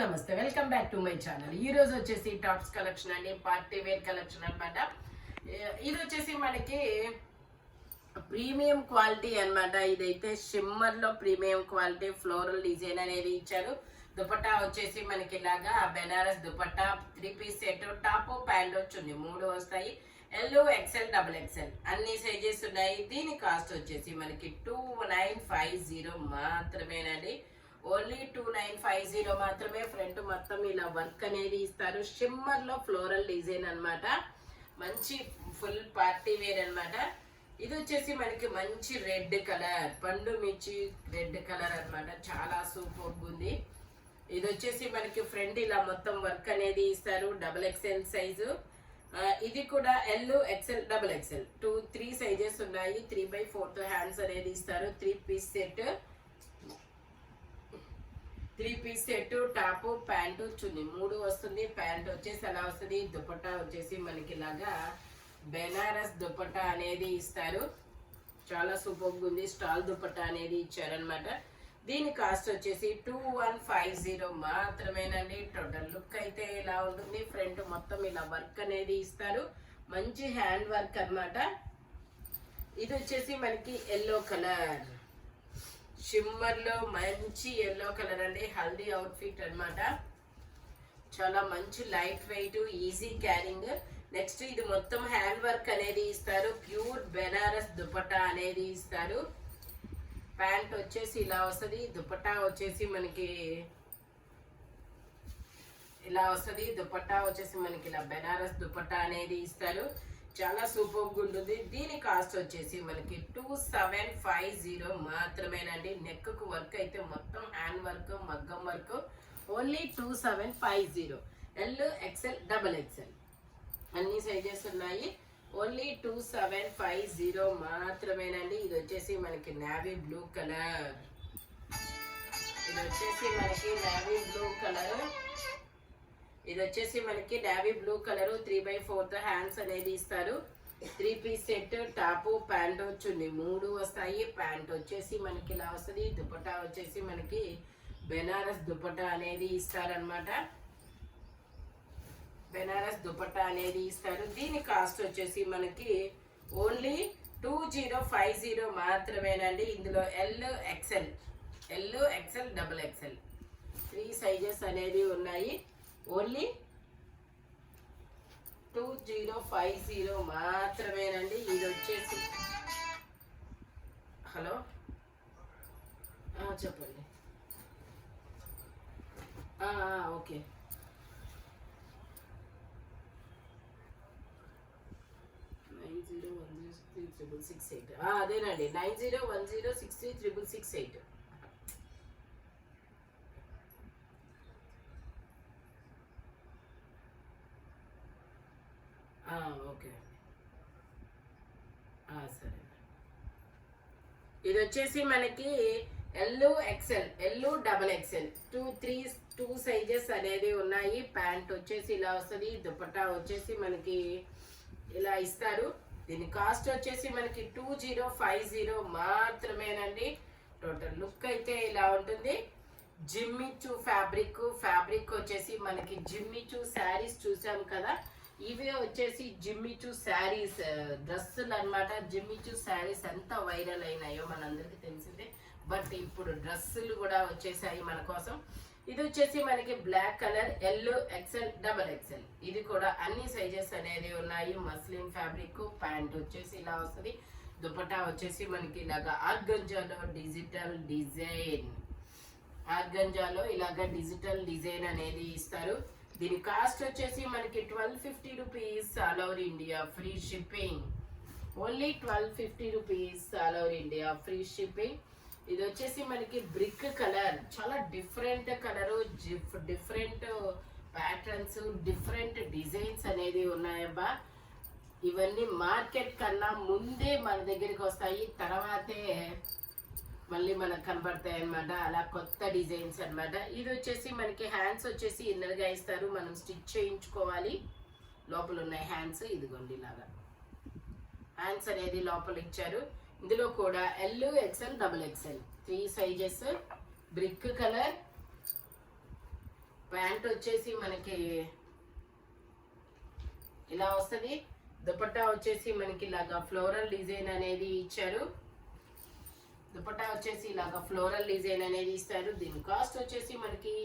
నమస్తే, welcome back to my channel. ఈ రోజు వచ్చేసి టాప్స్ కలెక్షన్ అండి, పార్టీ వేర్ కలెక్షన్ అనమాట. ఇది వచ్చేసి మనకి ప్రీమియం క్వాలిటీ అనమాట. ఇదైతే షిమ్మర్ లో ప్రీమియం క్వాలిటీ ఫ్లోరల్ డిజైన్ అనేది ఇచ్చారు. దుపట్టా వచ్చేసి మనకి ఇలాగా Banaras dupatta 3 piece set, top pant వచ్చింది 3 వస్తాయి. ఎల్, ఎక్సెల్, డబుల్ ఎక్సెల్ అన్ని సైజెస్ ఉన్నాయి. దీని కాస్ట్ వచ్చేసి మనకి 2950 మాత్రమేనండి. ఓన్లీ 2950 మాత్రమే. ఫ్రంట్ మొత్తం ఇలా వర్క్ అనేది ఇస్తారు. షిమ్మర్ లో ఫ్లోరల్ డిజైన్ అనమాట. మంచి ఫుల్ పార్టీ వేర్ అనమాట. ఇది వచ్చేసి మనకి మంచి రెడ్ కలర్, పండు మిర్చి రెడ్ కలర్ అనమాట. చాలా సూపర్ ఉంది. ఇది వచ్చేసి మనకి ఫ్రంట్ ఇలా మొత్తం వర్క్ అనేది ఇస్తారు. Double XL size. ఇది కూడా L, XL, double XL 3 sizes ఉన్నాయి. 3/4 హ్యాండ్స్ అనేది ఇస్తారు. 3 piece set, 3 piece set, top pant chunni 3 వస్తుంది. ప్యాంట్ వచ్చేసి అలా వస్తుంది. దుపట్టా వచ్చేసి మనకి ఇలాగా బెనారస్ దుపట్టా అనేది ఇస్తారు. చాలా సూపర్గా ఉంది. స్టాల్ దుపట్టా అనేది ఇచ్చారనమాట. దీని కాస్ట్ వచ్చేసి 2150 మాత్రమేనండి. టోటల్ లుక్ అయితే ఇలా ఉంటుంది. ఫ్రంట్ మొత్తం ఇలా వర్క్ అనేది ఇస్తారు. మంచి హ్యాండ్ వర్క్ అనమాట. ఇది వచ్చేసి మనకి ఎల్లో కలర్, షిమ్మర్ లో మంచి ఎల్లో కలర్ అండి. హల్దీ అవుట్ఫిట్ అనమాట. చాలా మంచి light weight, easy carrying. Next ఇది మొత్తం హ్యాండ్ వర్క్ అనేది ఇస్తారు. ప్యూర్ బెనారస్ దుపట్టా అనేది ఇస్తారు. ప్యాంట్ వచ్చేసి ఇలా వస్తుంది. దుపట్టా వచ్చేసి మనకి ఇలా వస్తుంది. దుపట్టా వచ్చేసి మనకి ఇలా బెనారస్ దుపట్టా అనేది ఇస్తారు. చాలా సూపర్గా ఉంటుంది. దీని కాస్ట్ వచ్చేసి మనకి 2750 మాత్రమేనండి. నెక్ కు వర్క్ అయితే మొత్తం హ్యాండ్ వర్క్, మగ్గం work. Only 2750. L, XL, double XL అన్ని సైజెస్ ఉన్నాయి. ఓన్లీ 2750 మాత్రమేనండి. ఇది వచ్చేసి మనకి నావీ బ్లూ కలర్. ఇది వచ్చేసి మనకి నావీ బ్లూ కలర్. ఇది వచ్చేసి మనకి నావీ బ్లూ కలర్. 3/4 హ్యాండ్స్ అనేది ఇస్తారు. 3 పీస్ సెట్, టాప్ ప్యాంట్ చున్నీ 3 వస్తాయి. ప్యాంట్ వచ్చేసి మనకి ఇలా వస్తుంది. దుపట్టా వచ్చేసి మనకి బెనారస్ దుపట్టా అనేది ఇస్తారనమాట. బెనారస్ దుపట్టా అనేది ఇస్తారు. దీని కాస్ట్ వచ్చేసి మనకి ఓన్లీ 2050 మాత్రమేనండి. ఇందులో L, XL, double XL 3 sizes అనేది ఉన్నాయి. ఓన్లీ 2050 మాత్రమేనండి. ఇది వచ్చేసి హలో చెప్పండి. ఓకే. అదేనండి 9010636668. ఓకే, సరే. ఇది వచ్చేసి మనకి L, XL, double XL 2 sizes అనేది ఉన్నాయి. ప్యాంట్ వచ్చేసి ఇలా వస్తుంది. దుపట్టా వచ్చేసి మనకి ఇలా ఇస్తారు. దీని కాస్ట్ వచ్చేసి మనకి 2050 మాత్రమేనండి. టోటల్ లుక్ అయితే ఇలా ఉంటుంది. జిమ్మిచూ ఫ్యాబ్రిక్ వచ్చేసి మనకి జిమ్మిచూ శారీస్ చూసాం కదా, ఇవే వచ్చేసి జిమ్మిచూ శారీస్ డ్రెస్సులు అనమాట. జిమ్మిచూ శారీస్ ఎంత వైరల్ అయినాయో మనందరికి తెలిసిందే. బట్ ఇప్పుడు డ్రెస్సులు కూడా వచ్చేసాయి మన కోసం. ఇది వచ్చేసి మనకి black colour, L, XL, double XL. ఇది కూడా అన్ని సైజెస్ అనేది ఉన్నాయి. Muslin fabric. ప్యాంట్ వచ్చేసి ఇలా వస్తుంది. దుపట్టా వచ్చేసి మనకి ఇలాగా ఆర్గంజాలో డిజిటల్ డిజైన్ అనేది ఇస్తారు. దీని కాస్ట్ వచ్చేసి మనకి 1250 rupees. All over India free shipping. Only 1250 rupees. All over India free shipping. ఇది వచ్చేసి మనకి బ్రిక్ కలర్. చాలా different colour, different patterns, different designs అనేది ఉన్నాయబ్బా. ఇవన్నీ మార్కెట్ కన్నా ముందే మన దగ్గరికి వస్తాయి, తర్వాతే మళ్ళీ మనకు కనబడతాయి అనమాట. అలా కొత్త డిజైన్స్ అనమాట. ఇది వచ్చేసి మనకి హ్యాండ్స్ వచ్చేసి ఇన్నర్గా ఇస్తారు. మనం స్టిచ్ చేయించుకోవాలి. లోపల ఉన్నాయి హ్యాండ్స్. ఇదిగోండి ఇలాగా హ్యాండ్స్ అనేది లోపల ఇచ్చారు. ఇందులో కూడా L, XL, double XL 3 sizes. Brick colour, pant వచ్చేసి మనకి ఇలా వస్తుంది. దుపట్టా వచ్చేసి మనకి ఇలాగా ఫ్లోరల్ డిజైన్ అనేది ఇచ్చారు. దుపట్టా వచ్చేసి ఇలాగా ఫ్లోరల్ డిజైన్ అనేది ఇస్తారు. దీని కాస్ట్ వచ్చేసి మనకి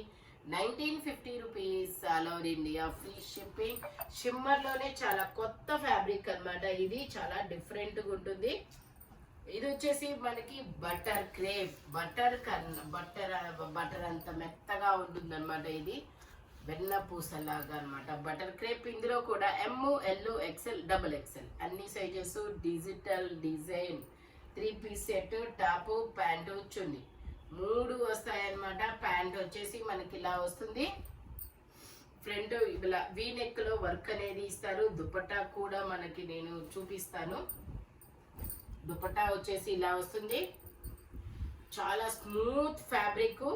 1950 rupees. All over India free shipping. Shimmer లోనే చాలా కొత్త ఫ్యాబ్రిక్ అన్నమాట. ఇది చాలా డిఫరెంట్ గా ఉంటుంది. ఇది వచ్చేసి మనకి బటర్ క్రేప్. బటర్ అంత మెత్తగా ఉంటుంది అనమాట. ఇది వెన్న పూసలాగా అనమాట బటర్ క్రేప్. ఇందులో కూడా M, L, XL, double XL అన్ని sizes. Digital design 3 piece set. Top, pant, chunni 3 వస్తాయన్నమాట. ప్యాంట్ వచ్చేసి మనకి ఇలా వస్తుంది. ఫ్రంట్ ఇలా వీ నెక్ లో వర్క్ అనేది ఇస్తారు. దుపట్టా కూడా మనకి నేను చూపిస్తాను. దుపట్టా వచ్చేసి ఇలా వస్తుంది. చాలా smooth fabric.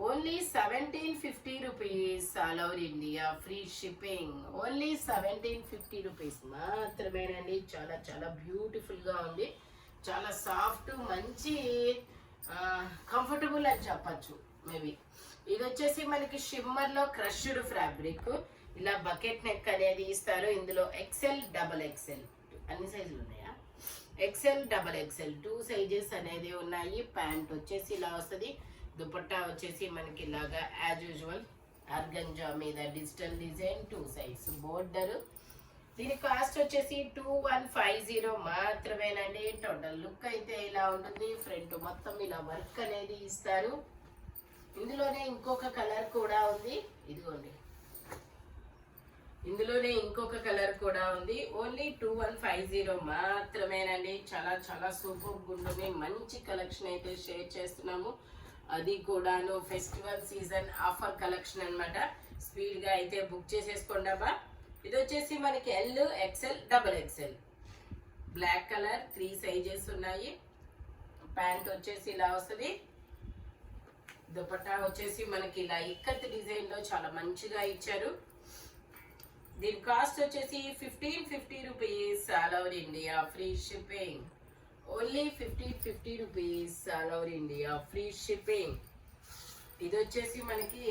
Only 1750 rupees. All over India free shipping. Only 1750 rupees మాత్రమేనండి. చాలా చాలా బ్యూటిఫుల్ గా ఉంది. చాలా సాఫ్ట్, మంచి కంఫర్టబుల్ అని చెప్పచ్చు మేబీ. ఇది వచ్చేసి మనకి షిమ్మర్ లో క్రష్డ్ ఫ్యాబ్రిక్. ఇలా బకెట్ నెక్ అనేది ఇస్తారు. ఇందులో ఎక్సెల్, డబల్ ఎక్సెల్ అన్ని సైజులు ఉన్నాయా? ఎక్సెల్, డబల్ ఎక్సెల్ 2 సైజెస్ అనేది ఉన్నాయి. ప్యాంట్ వచ్చేసి ఇలా వస్తుంది. దుపట్టా వచ్చేసి మనకి ఇలాగా యాజ్ యూజువల్ ఆర్గంజా మీద డిజిటల్ డిజైన్ 2 సైజ్ బోర్డర్. దీని కాస్ట్ వచ్చేసి 2150 మాత్రమేనండి. టోటల్ లుక్ అయితే ఇలా ఉంటుంది. ఫ్రంట్ మొత్తం ఇలా వర్క్ అనేది ఇస్తారు. ఇందులోనే ఇంకొక కలర్ కూడా ఉంది. ఇదిగోండి, ఇందులోనే ఇంకొక కలర్ కూడా ఉంది. ఓన్లీ 2150 మాత్రమేనండి. చాలా చాలా సూపర్ ఉంటుంది. మంచి కలెక్షన్ అయితే షేర్ చేస్తున్నాము. అది కూడాను ఫెస్టివల్ సీజన్ ఆఫర్ కలెక్షన్ అనమాట. స్పీడ్ గా అయితే బుక్ చేసేసుకోండి అబ్బా. ఇది వచ్చేసి మనకి L, XL, double XL. Black colour 3 sizes ఉన్నాయి. ప్యాంట్ వచ్చేసి ఇలా వస్తుంది. దుపట్టా వచ్చేసి మనకి ఇలా ఇక్కత్ డిజైన్ లో చాలా మంచిగా ఇచ్చారు. దీని కాస్ట్ వచ్చేసి 1550 rupees. All over India free shipping. Only 1550 rupees. All over India free shipping. ఇది వచ్చేసి మనకి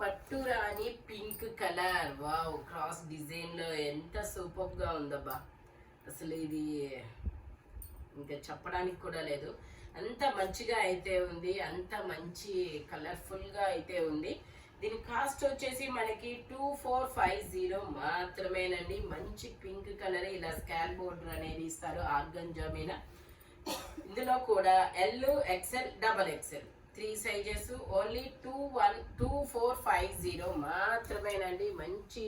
పట్టు రాణి pink colour. Wow, cross design లో ఎంత సూపర్ గా ఉందబ్బా. అసలు ఇది ఇంకా చెప్పడానికి కూడా లేదు. అంత మంచిగా అయితే ఉంది. అంత మంచి కలర్ఫుల్ గా అయితే ఉంది. దీని కాస్ట్ వచ్చేసి మనకి 2450 మాత్రమేనండి. మంచి పింక్ కలర్. ఇలా స్కాల్ బోర్డర్ అనేది ఇస్తారు ఆర్గంజా మీద. ఇందులో కూడా L, XL, double XL 3 sizes. Only 2450 మాత్రమేనండి. మంచి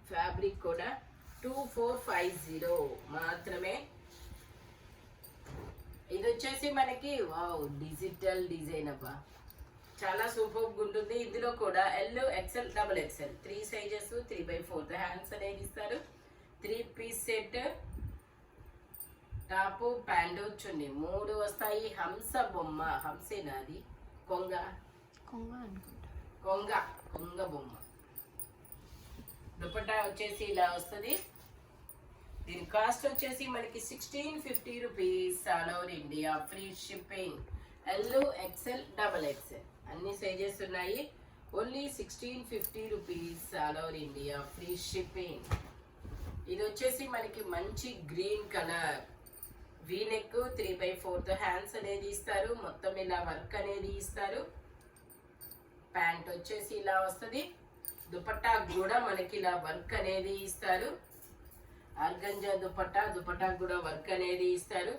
ఫ్యాబ్రిక్ కూడా 2450 మాత్రమే. ఇది వచ్చేసి మనకి వావ్ డిజిటల్ డిజైన్ అబ్బా, చాలా సూపర్ ఉంటుంది. ఇందులో కూడా L, XL, double XL 3 sizes. 3/4 hands అనేది ఇస్తారు. 3 piece set. Top, pant, chunni 3 వస్తాయి. హంస బొమ్మ. హంసేనా అది? కొంగ అనుకుంటా. కొంగ బొమ్మ. దుపట్టా వచ్చేసి ఇలా వస్తుంది. దీని కాస్ట్ వచ్చేసి మనకి 1650 rupees. All over India free shipping. L, XL, double XL అన్ని సైజెస్ ఉన్నాయి. Only 1650 rupees. All over India free shipping. ఇది వచ్చేసి మనకి మంచి green colour. V neck 3/4 hands అనేది ఇస్తారు. మొత్తం ఇలా వర్క్ అనేది ఇస్తారు. ప్యాంట్ వచ్చేసి ఇలా వస్తుంది. దుపట్టా కూడా మనకి ఇలా వర్క్ అనేది ఇస్తారు. ఆర్గంజా దుపట్టా కూడా వర్క్ అనేది ఇస్తారు.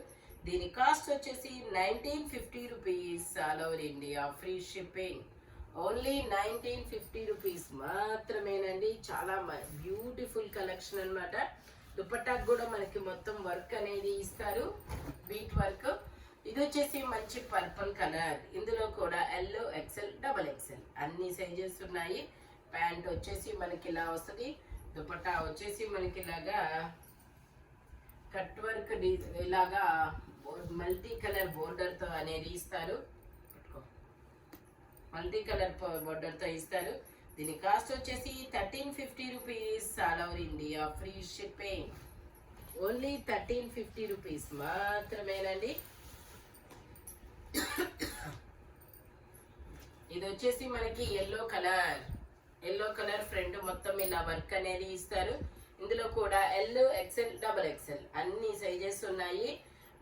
దీని కాస్ట్ వచ్చేసి 1950 rupees. All over India free shipping. Only 1950 rupees మాత్రమేనండి. చాలా బ్యూటిఫుల్ కలెక్షన్ అనమాట. దుపట్టాకు కూడా మనకి మొత్తం వర్క్ అనేది ఇస్తారు, బీట్ వర్క్. ఇది వచ్చేసి మంచి పర్పుల్ కలర్. ఇందులో కూడా ఎల్, ఎక్సెల్, డబల్ ఎక్సెల్ అన్ని సైజెస్ ఉన్నాయి. ప్యాంట్ వచ్చేసి మనకి ఇలా వస్తుంది. దుపట్టా వచ్చేసి మనకి ఇలాగా కట్ వర్క్ ఇలాగా మల్టీ కలర్ బోర్డర్ తో అనేది ఇస్తారు. మల్టీ కలర్ బోర్డర్ తో ఇస్తారు. దీని కాస్ట్ వచ్చేసి 1350 rupees. All over India free shipping. Only 1350 rupees మాత్రమేనండి. ఇది వచ్చేసి మనకి ఎల్లో కలర్ ఫ్రంట్ మొత్తం ఇలా వర్క్ అనేది ఇస్తారు. ఇందులో కూడా ఎల్, ఎక్సెల్, డబల్ ఎక్సెల్ అన్ని సైజెస్ ఉన్నాయి.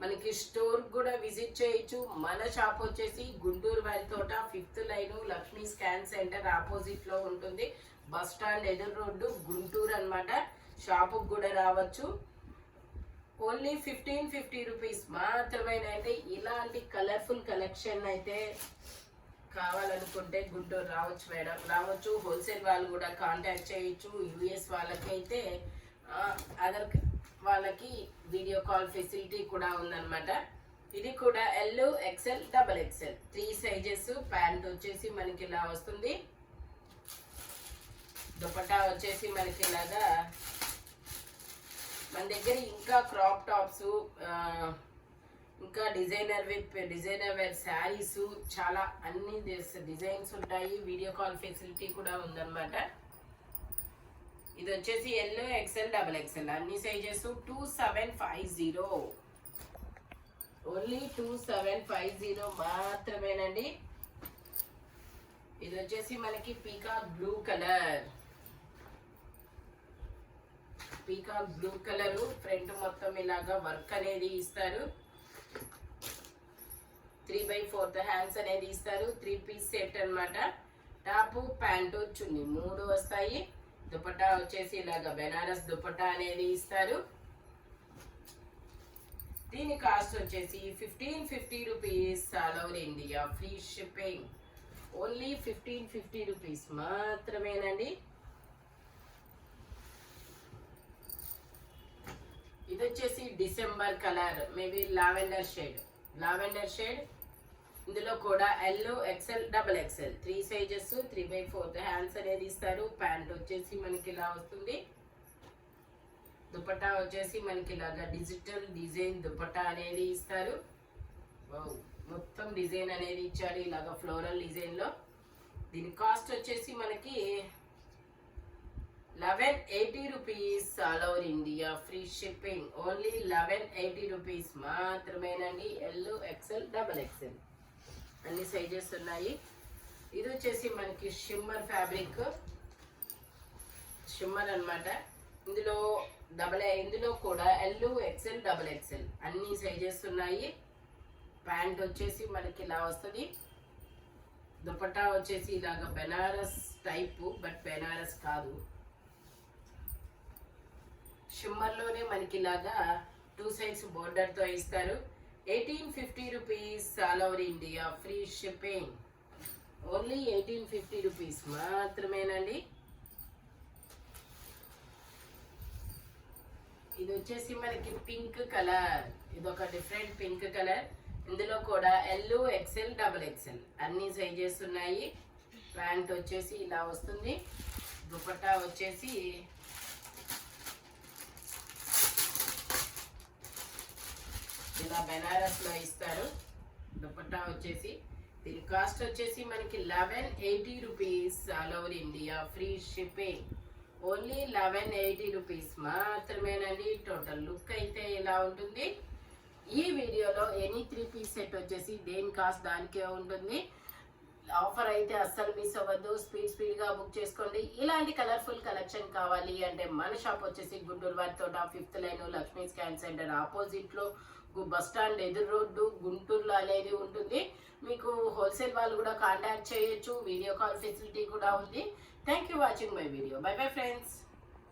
మనకి స్టోర్ కూడా విజిట్ చేయొచ్చు. మన షాప్ వచ్చేసి గుంటూరు వారి తోట 5th line Lakshmi scan centre opposite లో ఉంటుంది. బస్ స్టాండ్ ఎదురు రోడ్డు గుంటూరు అన్నమాట. షాప్ కూడా రావచ్చు. ఓన్లీ 1550 రూపీస్ మాత్రమేనండి. ఇలాంటి కలర్ఫుల్ కలెక్షన్ అయితే కావాలనుకుంటే గుంటూరు రావచ్చు మేడం, రావచ్చు. హోల్సేల్ వాళ్ళు కూడా కాంటాక్ట్ చేయొచ్చు. యూఎస్ వాళ్ళకైతే అదర్ వాళ్ళకి వీడియో కాల్ ఫెసిలిటీ కూడా ఉందన్నమాట. ఇది కూడా L, XL, double XL 3 sizes. Pant వచ్చేసి మనకి ఇలా వస్తుంది. దుపట్టా వచ్చేసి మనకి ఇలాగా మన దగ్గర ఇంకా క్రాప్ టాప్స్, ఇంకా డిజైనర్ వేర్ శారీస్ చాలా అన్ని డిజైన్స్ ఉంటాయి. వీడియో కాల్ ఫెసిలిటీ కూడా ఉందన్నమాట. ఇది వచ్చేసి ఎల్, ఎక్సెల్, డబల్ ఎక్సెల్ అన్ని సైజెస్. 2750 ఓన్లీ 2750 మాత్రమేనండి. ఇది వచ్చేసి మనకి పీకాక్ బ్లూ కలర్ ఫ్రంట్ మొత్తం ఇలాగా వర్క్ అనేది ఇస్తారు. 3/4 హ్యాండ్స్ అనేది ఇస్తారు. 3 పీస్ సెట్ అన్నమాట. టాప్, ప్యాంటు, చున్నీ 3 వస్తాయి. దుపట్టా వచ్చేసి ఇలాగా బెనారస్ దుపట్టా అనేది ఇస్తారు. దీని కాస్ట్ వచ్చేసి 1550 rupees. All over India free shipping. Only 1550 rupees మాత్రమేనండి. ఇది వచ్చేసి December colour, maybe lavender shade. ఇందులో కూడా L, XL, double XL 3 sizes. 3/4 hands అనేది ఇస్తారు. ప్యాంట్ వచ్చేసి మనకి ఇలా వస్తుంది. దుపట్టా వచ్చేసి మనకి ఇలాగా డిజిటల్ డిజైన్ దుపట్టా అనేది ఇస్తారు. మొత్తం డిజైన్ అనేది ఇచ్చారు ఇలాగా ఫ్లోరల్ డిజైన్ లో. దీని కాస్ట్ వచ్చేసి మనకి 1180 rupees. All over India free shipping. Only 1180 rupees మాత్రమేనండి. ఎల్, ఎక్సెల్, డబల్ ఎక్సెల్ అన్ని సైజెస్ ఉన్నాయి. ఇది వచ్చేసి మనకి షిమ్మర్ అన్నమాట. ఇందులో కూడా ఎల్, ఎక్సెల్, డబల్ ఎక్సెల్ అన్ని సైజెస్ ఉన్నాయి. ప్యాంట్ వచ్చేసి మనకి ఇలా వస్తుంది. దుపట్టా వచ్చేసి ఇలాగా బెనారస్ టైపు, బట్ బెనారస్ కాదు. షిమ్మర్లోనే మనకి ఇలాగా 2 సైడ్స్ బోర్డర్తో ఇస్తారు. 1850 rupees. All over India free shipping. Only 1850 rupees మాత్రమేనండి. ఇది వచ్చేసి మనకి పింక్ కలర్. ఇది ఒక డిఫరెంట్ పింక్ కలర్. ఇందులో కూడా ఎల్, ఎక్సెల్, డబల్ ఎక్సెల్ అన్ని సైజెస్ ఉన్నాయి. ప్యాంట్ వచ్చేసి ఇలా వస్తుంది. దుపట్టా వచ్చేసి ఇలా బెనారస్ లో ఇస్తారు. దుపట్టా వచ్చేసి దీని కాస్ట్ వచ్చేసి మనకి 1180 rupees. All over India free shipping. Only 1180 rupees మాత్రమేనండి. టోటల్ లుక్ అయితే ఇలా ఉంటుంది. ఈ వీడియోలో ఎనీ 3 పీస్ సెట్ వచ్చేసి దేని కాస్ట్ దానికే ఉంటుంది. ఆఫర్ అయితే అస్సలు మిస్ అవ్వద్దు. స్పీడ్గా బుక్ చేసుకోండి. ఇలాంటి కలర్ఫుల్ కలెక్షన్ కావాలి అంటే మన షాప్ వచ్చేసి గుంటూరు వారి తోట 5th line Lakshmi scan centre opposite లో బస్ స్టాండ్ ఎదురు రోడ్డు గుంటూరులో అనేది ఉంటుంది. మీకు హోల్సేల్ వాళ్ళు కూడా కాంటాక్ట్ చేయొచ్చు. వీడియో కాల్ ఫెసిలిటీ కూడా ఉంది. Thank you watching my video. By bye friends.